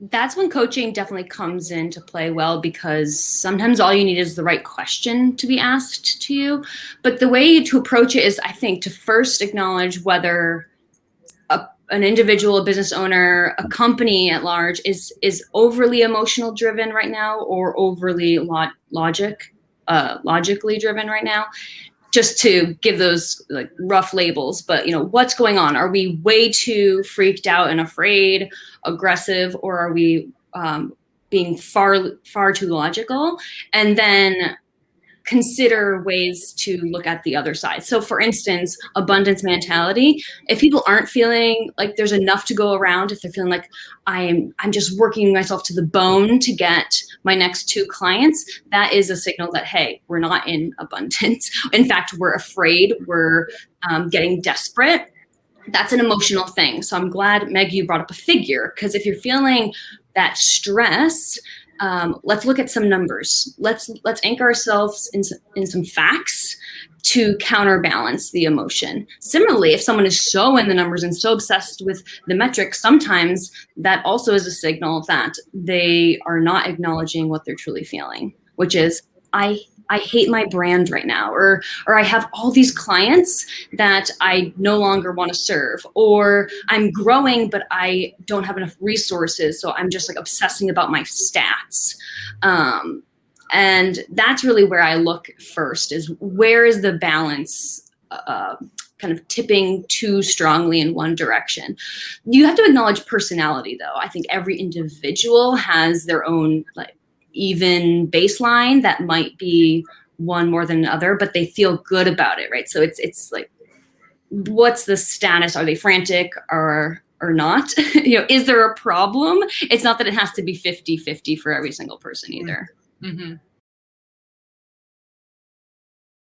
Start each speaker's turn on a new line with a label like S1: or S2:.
S1: That's when coaching definitely comes into play well, because sometimes all you need is the right question to be asked to you. But the way to approach it is, I think, to first acknowledge whether an individual, a business owner, a company at large is overly emotional driven right now, or overly logically driven right now. Just to give those like rough labels, but what's going on? Are we way too freaked out and afraid, aggressive, or are we being far too logical? And then consider ways to look at the other side. So for instance, abundance mentality, if people aren't feeling like there's enough to go around, if they're feeling like I'm just working myself to the bone to get my next 2 clients, that is a signal that, hey, we're not in abundance. In fact, we're afraid, we're getting desperate. That's an emotional thing. So I'm glad, Meg, you brought up a figure, because if you're feeling that stress, let's look at some numbers. Let's anchor ourselves in some facts to counterbalance the emotion. Similarly, if someone is so in the numbers and so obsessed with the metrics, sometimes that also is a signal that they are not acknowledging what they're truly feeling, which is, I hate my brand right now, or I have all these clients that I no longer want to serve, or I'm growing, but I don't have enough resources. So I'm just like obsessing about my stats. And that's really where I look first, is where is the balance kind of tipping too strongly in one direction. You have to acknowledge personality, though. I think every individual has their own even baseline that might be one more than another, but they feel good about it, right? So it's like, what's the status? Are they frantic or not? Is there a problem? It's not that it has to be 50-50 for every single person either.
S2: Mm-hmm.